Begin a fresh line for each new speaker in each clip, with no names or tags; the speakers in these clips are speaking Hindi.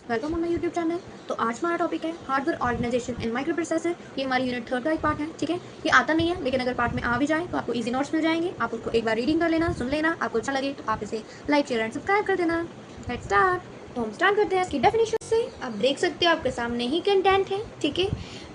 Welcome on my YouTube channel. तो आज हमारा टॉपिक है हार्डवेयर ऑर्गेनाइजेशन इन माइक्रो प्रोसेसर। ये हमारी यूनिट 3 का एक पार्ट है, ठीक है। ये आता नहीं है, लेकिन अगर पार्ट में आ भी जाए तो आपको इजी नोट्स मिल जाएंगे। आप उसको एक बार रीडिंग कर लेना, सुन लेना, आपको अच्छा लगे तो आप इसे लाइक, शेयर एंड सब्सक्राइब कर देना। Let's start. तो हम स्टार्ट करते हैं इसकी डेफिनेशन से। आप देख सकते हो आपके सामने ही कंटेंट है, ठीक है।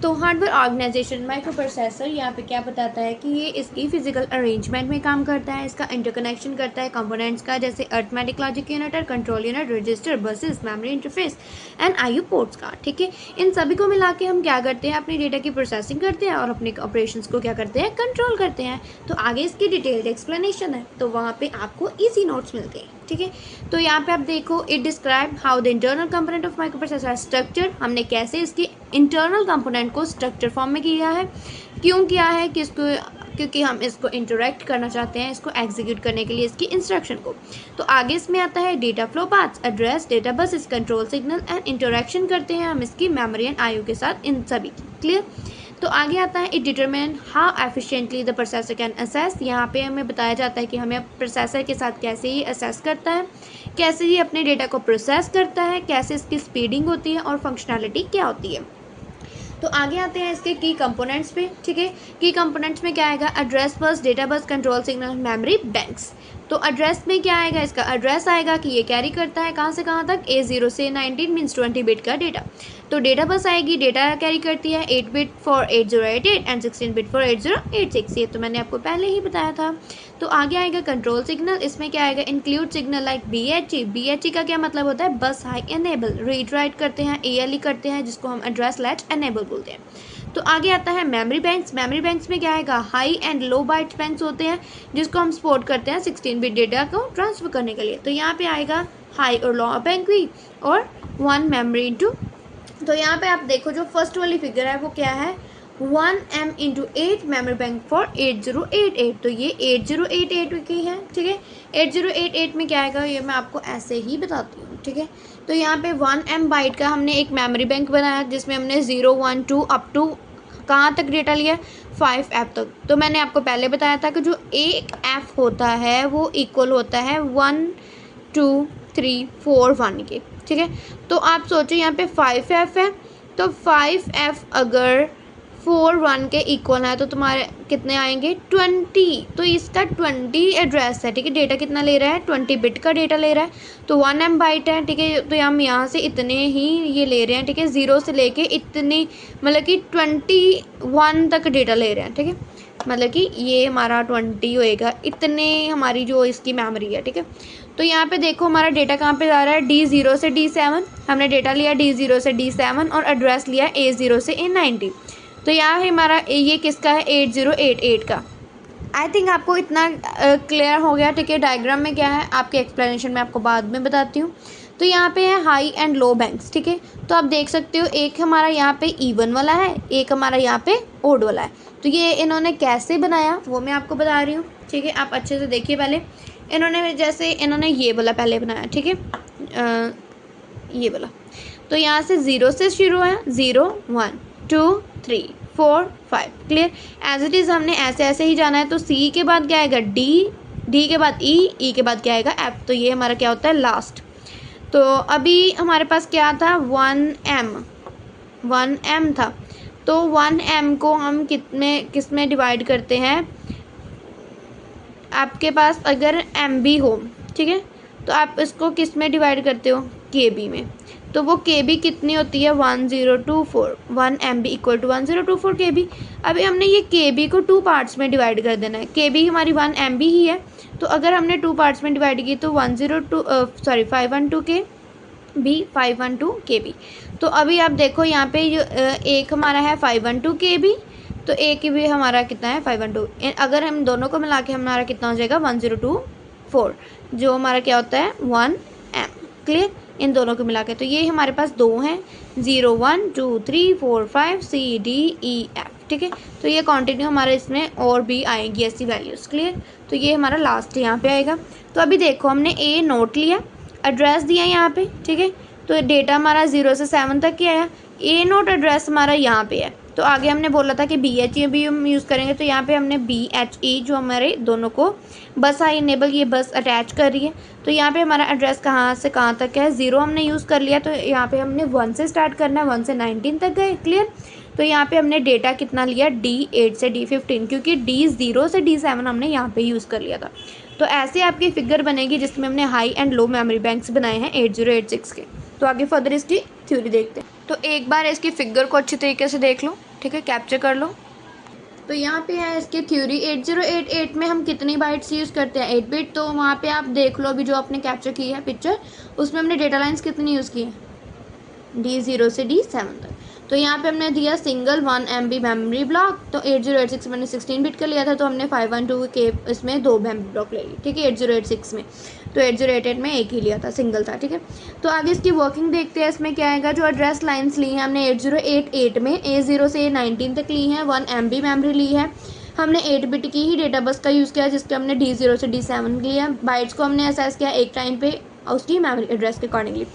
तो हार्डवेयर ऑर्गेनाइजेशन माइक्रो प्रोसेसर यहाँ पे क्या बताता है कि ये इसकी फिजिकल अरेंजमेंट में काम करता है, इसका इंटरकनेक्शन करता है कंपोनेंट्स का, जैसे arithmetic logic unit, control unit, register, buses, memory interface and IO ports का, ठीक है। इन सभी को मिला के हम क्या करते हैं, अपनी डेटा की प्रोसेसिंग करते हैं और अपने ऑपरेशंस को क्या करते हैं, कंट्रोल करते हैं। तो आगे इसकी डिटेल्ड एक्सप्लेनेशन है, तो वहाँ पे आपको ईजी नोट्स मिलते हैं, ठीक है। तो यहाँ पे आप देखो, it describe how the internal component of micro processor are structured. हमने कैसे इसकी इंटरनल कंपोनेंट को स्ट्रक्चर फॉर्म में किया है, क्यों किया है, क्योंकि हम इसको इंटरेक्ट करना चाहते हैं, इसको एग्जीक्यूट करने के लिए इसकी इंस्ट्रक्शन को। तो आगे इसमें आता है data flow paths, address, data buses, control signal and interaction करते हैं हम इसकी मेमोरी एंड आईओ के साथ, इन सभी की। क्लियर। तो आगे आता है it determine how efficiently the processor can assess. यहाँ पे हमें बताया जाता है कि हमें प्रोसेसर के साथ कैसे ये असेस करता है, कैसे ये अपने डेटा को प्रोसेस करता है, कैसे इसकी स्पीडिंग होती है और फंक्शनैलिटी क्या होती है। तो आगे आते हैं इसके की कंपोनेंट्स पे, ठीक है। की कंपोनेंट्स में क्या आएगा, address bus, data bus, control signal, memory banks. तो एड्रेस में क्या आएगा, इसका एड्रेस आएगा कि ये कैरी करता है कहाँ से कहाँ तक, A0 से 19 मीन्स 20 बिट का डेटा। तो डेटा बस आएगी, डेटा कैरी करती है 8 bit for 8088 and 16 bit for 8086। ये तो मैंने आपको पहले ही बताया था। तो आगे आएगा कंट्रोल सिग्नल। इसमें क्या आएगा, इंक्लूड सिग्नल लाइक BHE का क्या मतलब होता है, बस हाई एनेबल, रीड राइट करते हैं, ALE करते हैं, जिसको हम एड्रेस लैच एनेबल बोलते हैं। तो आगे आता है मेमोरी बैंक्स। मेमोरी बैंक्स में क्या आएगा, high and low byte banks होते हैं, जिसको हम सपोर्ट करते हैं 16 बिट डेटा को ट्रांसफर करने के लिए। तो यहाँ पे आएगा हाई और लो बैंक भी, और 1 मेमोरी इंटू। तो यहाँ पे आप देखो, जो फर्स्ट वाली फिगर है वो क्या है, 1M into 8 memory bank for 8088। तो ये 8088 की है, ठीक है। 8088 में क्या आएगा, ये मैं आपको ऐसे ही बताती हूँ, ठीक है। तो यहाँ पे 1M बाइट का हमने एक मेमोरी बैंक बनाया, जिसमें हमने 0 1 2 अप टू कहाँ तक डेटा लिया, 5F तक। तो मैंने आपको पहले बताया था कि जो एक F होता है वो इक्वल होता है 1 2 3 4 1 के, ठीक है। तो आप सोचो यहाँ पे 5F है, तो 5F अगर 4 1 के इक्वल है तो तुम्हारे कितने आएंगे, 20। तो इसका 20 एड्रेस है, ठीक है। डेटा कितना ले रहा है, 20 बिट का डेटा ले रहा है, तो 1M बाइट है, ठीक है। तो हम यहाँ से इतने ही ये ले रहे हैं, ठीक है। 0 से लेके इतनी, मतलब कि 21 तक डेटा ले रहे हैं, ठीक है। मतलब कि ये हमारा 20 होएगा, इतने हमारी जो इसकी मेमोरी है, ठीक है। तो यहाँ पे देखो हमारा डेटा कहाँ पे जा रहा है, D0 से D7। हमने डेटा लिया D0 से D7 और एड्रेस लिया A0 से A90। तो यहाँ है हमारा ये किसका है, 8088 का। आई थिंक आपको इतना क्लियर हो गया, ठीक है। डायग्राम में क्या है, आपके एक्सप्लेनेशन में आपको बाद में बताती हूँ। तो यहाँ पे है हाई एंड लो बैंक्स, ठीक है। तो आप देख सकते हो, एक हमारा यहाँ पे इवन वाला है, एक हमारा यहाँ पे ओड वाला है। तो ये इन्होंने कैसे बनाया वो मैं आपको बता रही हूँ, ठीक है। आप अच्छे से देखिए। पहले इन्होंने ये वाला पहले बनाया, ठीक है, ये वाला। तो यहाँ से 0 से शुरू है, 0 1 2 3 4 5। क्लियर। एज इट इज़ हमने ऐसे ऐसे ही जाना है। तो C के बाद क्या आएगा, D के बाद E के बाद क्या आएगा, F। तो ये हमारा क्या होता है, लास्ट। तो अभी हमारे पास क्या था, 1M था। तो 1M को हम किस में डिवाइड करते हैं, आपके पास अगर MB हो, ठीक है, तो आप इसको किस में डिवाइड करते हो, KB में। तो वो KB कितनी होती है, 1024। 1MB equal to 1024 KB। अभी हमने ये KB को 2 पार्ट्स में डिवाइड कर देना है। KB हमारी 1MB ही है, तो अगर हमने 2 पार्ट्स में डिवाइड की तो 512 KB, 512 KB। तो अभी आप देखो यहाँ पे एक हमारा है 512 KB, तो एक भी हमारा कितना है, 512। अगर हम दोनों को मिला के हमारा कितना हो जाएगा, 1024, जो हमारा क्या होता है, 1M। क्लियर। इन दोनों को मिला के तो ये हमारे पास 2 हैं, 0 1 2 3 4 5 C D E F, ठीक है। तो ये कंटिन्यू हमारे इसमें और भी आएंगी ऐसी वैल्यूज़। क्लियर। तो ये हमारा लास्ट यहाँ पे आएगा। तो अभी देखो हमने A नोट लिया, एड्रेस दिया यहाँ पे, ठीक है। तो डेटा हमारा 0 से 7 तक क्या आया, A नोट एड्रेस हमारा यहाँ पे है, तो आगे हमने बोला था कि BHE भी हम यूज़ करेंगे, तो यहाँ पे हमने BHE जो हमारे दोनों को बस आई इनेबल, ये बस अटैच कर रही है। तो यहाँ पे हमारा एड्रेस कहाँ से कहाँ तक है, 0 हमने यूज़ कर लिया, तो यहाँ पे हमने 1 से स्टार्ट करना है, 1 से 19 तक गए, क्लियर। तो यहाँ पे हमने डेटा कितना लिया, D8 से D15, क्योंकि D0 से D7 हमने यहाँ पे यूज़ कर लिया था। तो ऐसे आपकी फिगर बनेगी जिसमें हमने high and low memory banks बनाए हैं 8086 के। तो आगे फर्दर इसकी थ्योरी देखते हैं। तो एक बार इसकी फिगर को अच्छी तरीके से देख लो, ठीक है, कैप्चर कर लो। तो यहाँ पे है इसकी थ्योरी। 8088 में हम कितनी बाइट्स यूज़ करते हैं, 8 बिट। तो वहाँ पे आप देख लो अभी जो आपने कैप्चर की है पिक्चर, उसमें हमने डेटा लाइन्स कितनी यूज़ की है, D0 से D7 तक। तो यहाँ पे हमने दिया सिंगल 1 MB मेमोरी ब्लॉक। तो 8086 मैंने 16 बिट का लिया था, तो हमने 512 के इसमें 2 मेमोरी ब्लॉक ले ली, ठीक है, 8086 में। तो 8088 में एक ही लिया था, सिंगल था, ठीक है। तो आगे इसकी वर्किंग देखते हैं। इसमें क्या आएगा, जो एड्रेस लाइन्स ली हैं हमने 8088 में A0 से A19 तक ली हैं, 1 MB मेमोरी ली है। हमने 8 बिट की ही डेटा बस का यूज़ किया, जिसके हमने D0 से D7 लिया। बाइट्स को हमने असेस किया एक टाइम पे उसकी मेमोरी एड्रेस के अकॉर्डिंगली।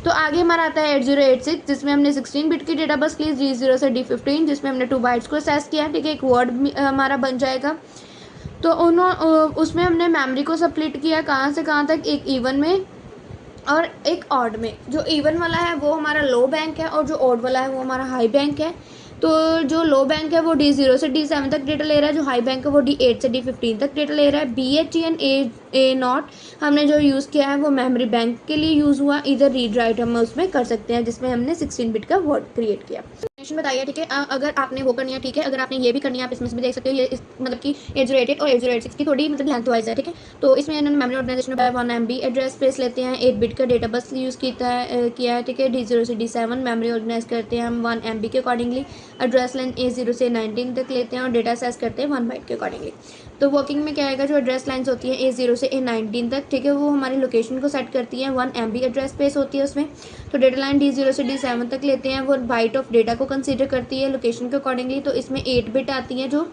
तो आगे हमारा आता है 8086, जिसमें हमने 16 बिट की डेटा बस ली, D0 से D15, जिसमें हमने 2 बाइट्स को असेस किया, ठीक है, एक वर्ड हमारा बन जाएगा। तो उसमें हमने मेमोरी को स्प्लिट किया कहाँ से कहाँ तक, एक इवन में और एक ऑड में। जो इवन वाला है वो हमारा लो बैंक है, और जो ऑड वाला है वो हमारा हाई बैंक है। तो जो लो बैंक है वो D0 से D7 तक डेटा ले रहा है, जो हाई बैंक है वो D8 से D15 तक डेटा ले रहा है। BHE एंड A0 हमने जो यूज़ किया है वो मेमोरी बैंक के लिए यूज़ हुआ, इधर रीड राइट हम उसमें कर सकते हैं, जिसमें हमने 16 बिट का वर्ड क्रिएट किया। बताइए, ठीक है, अगर आपने वो करनी है, ठीक है, अगर आपने ये भी करनी है आप इसमें से भी देख सकते हो। ये मतलब कि 8088 और 8086 की थोड़ी मतलब लेंथ वाइज है, ठीक है। तो इसमें इन्होंने मेमोरी ऑर्गेनाइजेशन में 1 MB एड्रेस स्पेस लेते हैं, 8 बिट का डेटा बस यूज़ किया है, ठीक है। D0 से D7 मेमोरी ऑर्गेनाइज करते हैं हम 1 MB के अकॉर्डिंगली। एड्रेस लाइन A0 से 19 तक लेते हैं और डेटा असेस करते हैं 1 बाइट के अकॉर्डिंगली। तो वर्किंग में क्या आएगा, जो एड्रेस लाइन्स होती है A0 से A19 तक, ठीक है, वो हमारी लोकेशन को सेट करती हैं, 1 MB एड्रेस स्पेस होती है उसमें। तो डेटा लाइन D0 से D7 तक लेते हैं, वो बाइट ऑफ डेटा को कंसीडर करती है लोकेशन के अकॉर्डिंगली। तो इसमें 8 बिट आती है, जो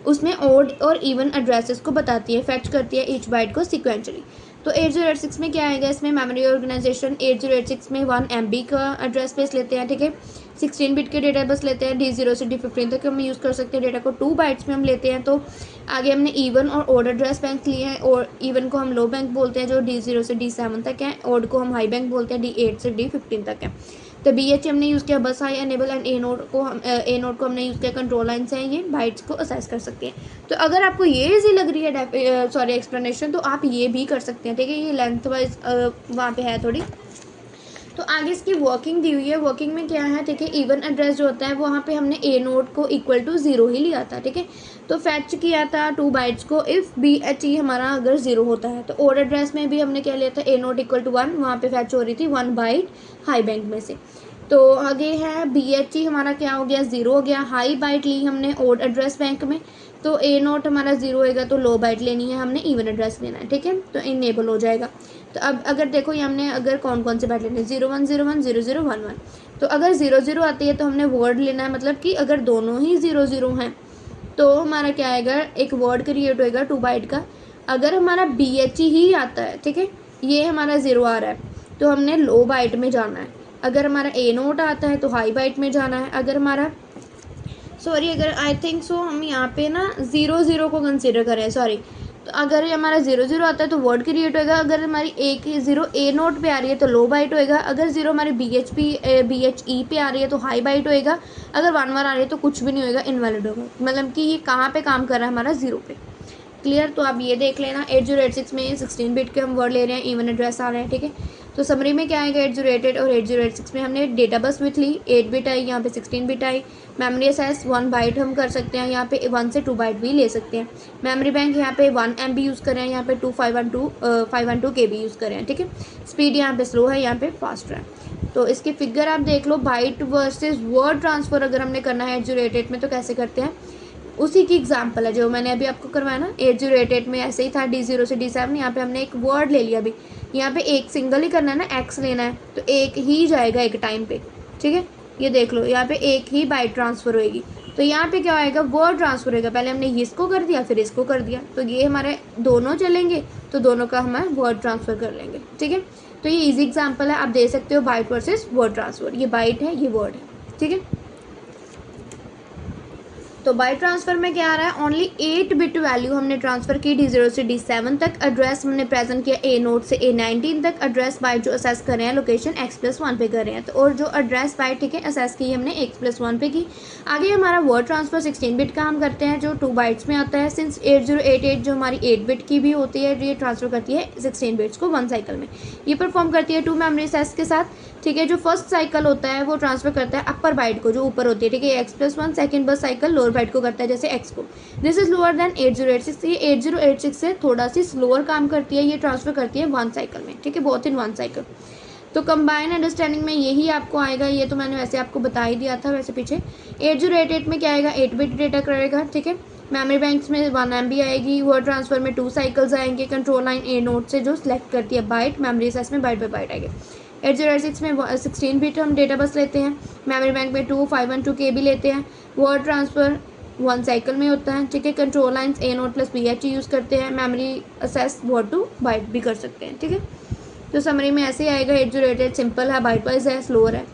उसमें ओड और इवन एड्रेसेस को बताती है, फैच करती है ईच बाइट को सिक्वेंशली। तो 8086 में क्या आएगा, इसमें मेमोरी ऑर्गेनाइजेशन 8086 में 1 MB का एड्रेस स्पेस लेते हैं, ठीक है, 16 बिट के डेटा बस लेते हैं, D0 से D15 तक हम यूज़ कर सकते हैं डेटा को, 2 बाइट्स में हम लेते हैं। तो आगे हमने इवन और ऑड एड्रेस बैंक लिए हैं, और इवन को हम लो बैंक बोलते हैं जो D0 से D7 तक है, ऑड को हम हाई बैंक बोलते हैं D8 से D15 तक है। तो BHE हमने यूज़ किया बस high enable, and A note को हमने यूज़ किया कंट्रोल लाइन्स हैं, ये बाइट्स को असेस कर सकते हैं। तो अगर आपको ये ईजी लग रही है एक्सप्लेनेशन, तो आप ये भी कर सकते हैं, ठीक है, ये लेंथ वाइज वहाँ पे है थोड़ी। तो आगे इसकी वर्किंग दी हुई है। वर्किंग में क्या है, ठीक है, इवन एड्रेस जो होता है वहाँ पे हमने A नोट को इक्वल टू 0 ही लिया था, ठीक है। तो फैच किया था 2 बाइट्स को इफ़ BHE हमारा अगर 0 होता है। तो ऑड एड्रेस में भी हमने क्या लिया था, A नोट इक्वल टू 1, वहाँ पे फैच हो रही थी 1 बाइट हाई बैंक में से। तो आगे है BHE हमारा क्या हो गया, 0 हो गया। हाई बाइट ली हमने ऑड एड्रेस बैंक में, तो A नोट हमारा 0 होएगा, तो लो बाइट लेनी है हमने, इवन एड्रेस लेना है, ठीक है, तो इनेबल हो जाएगा। तो अब अगर देखो ये हमने अगर कौन से बाइट लेने हैं, 01 01 00 11। तो अगर 00 आती है तो हमने वर्ड लेना है, मतलब कि अगर दोनों ही 00 हैं तो हमारा क्या आएगा, एक वर्ड क्रिएट होएगा 2 बाइट का। अगर हमारा BHE ही आता है, ठीक है, ये हमारा 0 आ रहा है, तो हमने लो बाइट में जाना है। अगर हमारा A नोट आता है तो हाई बाइट में जाना है। अगर हमारा अगर आई थिंक सो हम यहाँ पे ना 00 को कंसिडर करें, तो अगर हमारा 00 आता है तो वर्ड क्रिएट होएगा। अगर हमारी A0 A नोट पे आ रही है तो लो बाइट होएगा। अगर 0 हमारी BHE पे आ रही है तो हाई बाइट होएगा। अगर 1 आ रही है तो कुछ भी नहीं होएगा, इनवैलिड होगा। मतलब कि ये कहाँ पे काम कर रहा है, हमारा 0 पे। क्लियर। तो आप ये देख लेना 8086 में 16 बिट के हम वर्ड ले रहे हैं, इवन एड्रेस आ रहे हैं, ठीक है। तो समरी में क्या आएगा, 8088 और 8086 में हमने data bus with Lee, 8 bit I, यहाँ पे 16 बिट आई। मेमोरी असेस 1 बाइट हम कर सकते हैं, यहाँ पे 1 से 2 बाइट भी ले सकते हैं। मेमोरी बैंक यहाँ पे 1 MB यूज़ कर रहे हैं, यहाँ पे 512 KB यूज़ कर रहे हैं, ठीक है। स्पीड यहाँ पे स्लो है, यहाँ पे फास्ट है। तो इसकी फिगर आप देख लो, बाइट वर्सेस वर्ड ट्रांसफ़र अगर हमने करना है 8088 में तो कैसे करते हैं, उसी की एग्जांपल है जो मैंने अभी आपको करवाया ना। 8088 में ऐसे ही था, D0 से D7, यहाँ पे हमने एक वर्ड ले लिया। अभी यहाँ पे एक सिंगल ही करना है ना, X लेना है, तो एक ही जाएगा एक टाइम पे, ठीक है। ये देख लो, यहाँ पे एक ही बाइट ट्रांसफ़र होएगी। तो यहाँ पे क्या आएगा, वर्ड ट्रांसफ़र होएगा। पहले हमने इसको कर दिया, फिर इसको कर दिया, तो ये हमारे दोनों चलेंगे, तो दोनों का हम वर्ड ट्रांसफ़र कर लेंगे, ठीक है। तो ये ईजी एग्जाम्पल है, आप दे सकते हो बाइट वर्सेस वर्ड ट्रांसफ़र। ये बाइट है, ये वर्ड है, ठीक है। तो बाइट ट्रांसफ़र में क्या आ रहा है, ओनली 8 बिट वैल्यू हमने ट्रांसफ़र की D0 से D7 तक। एड्रेस हमने प्रेजेंट किया A0 से A19 तक। एड्रेस बाइट जो असेस कर रहे हैं लोकेशन X+1 पे कर रहे हैं, तो और जो एड्रेस बाइट ठीक है असेस की हमने X+1 पे की। आगे हमारा वर्ड ट्रांसफ़र 16 बिट का हम करते हैं जो 2 बाइट्स में आता है। सिंस 8088 जो हमारी 8 बिट की भी होती है, ये ट्रांसफ़र करती है 16 बिट्स को 1 साइकिल में। ये परफॉर्म करती है 2 मेमोरी सेट्स के साथ, ठीक है। जो फर्स्ट साइकिल होता है वो ट्रांसफ़र करता है अपर बाइट को जो ऊपर होती है, ठीक है, X+1। सेकेंड बस साइकिल लोअर बाइट को करता है जैसे X को। This is lower than 8086। ये 8086 से थोड़ा सी स्लोअर काम करती है, ये ट्रांसफ़र करती है 1 साइकिल में, ठीक है, बोथ इन 1 साइकिल। तो कंबाइन अंडरस्टैंडिंग में यही आपको आएगा, ये तो मैंने वैसे आपको बता ही दिया था वैसे पीछे। 8088 में क्या आएगा, 8 बिट डेटा करेगा, ठीक है। मेमोरी बैंक्स में 1 MB आएगी। वर्ड ट्रांसफ़र में 2 साइकिल्स आएंगे। कंट्रोल लाइन A0 से जो सिलेक्ट करती है बाइट, मेमोरी सेस में बाइट बाई बाइट आएगी। 8086 में 16 बिट हम डेटा बस लेते हैं। मेमोरी बैंक में 2512 KB लेते हैं। वर्ड ट्रांसफ़र 1 साइकिल में होता है, ठीक है। Control lines A0 + BH use करते हैं। Memory access word two byte भी कर सकते हैं, ठीक है। तो समरी में ऐसे ही आएगा। 8088 सिंपल है, बाइट वाइज है, स्लोअर है।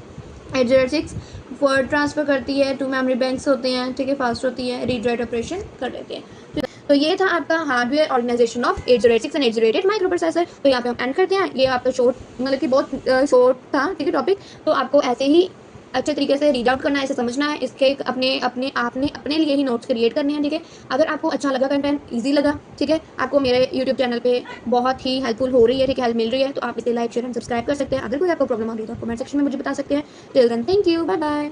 8086 वर्ड ट्रांसफ़र करती है, 2 मेमोरी बैंक्स होते हैं, ठीक है, फास्ट होती है, रीड राइट ऑपरेशन कर देते हैं। तो ये था आपका hardware organisation of 8086 and 8088 micro processor. तो यहाँ पे हम एंड करते हैं। ये आपका शॉर्ट मतलब कि बहुत शॉर्ट था, ठीक है, टॉपिक। तो आपको ऐसे ही अच्छे तरीके से रीड आउट करना है, इसे समझना है, इसके आपने लिए ही नोट्स क्रिएट करने हैं, ठीक है। अगर आपको अच्छा लगा, कंटेंट ईजी लगा, ठीक है, आपको मेरे यूट्यूब चैनल पे बहुत ही हेल्पफुल हो रही है, ठीक है, हेल्प मिल रही है, तो आप इसे लाइक शेयर एंड सब्सक्राइब कर सकते हैं। अगर कोई आपको प्रॉब्लम आ रही है तो आप कमेंट सेक्शन में मुझे बता सकते हैं। Till then thank you, bye bye.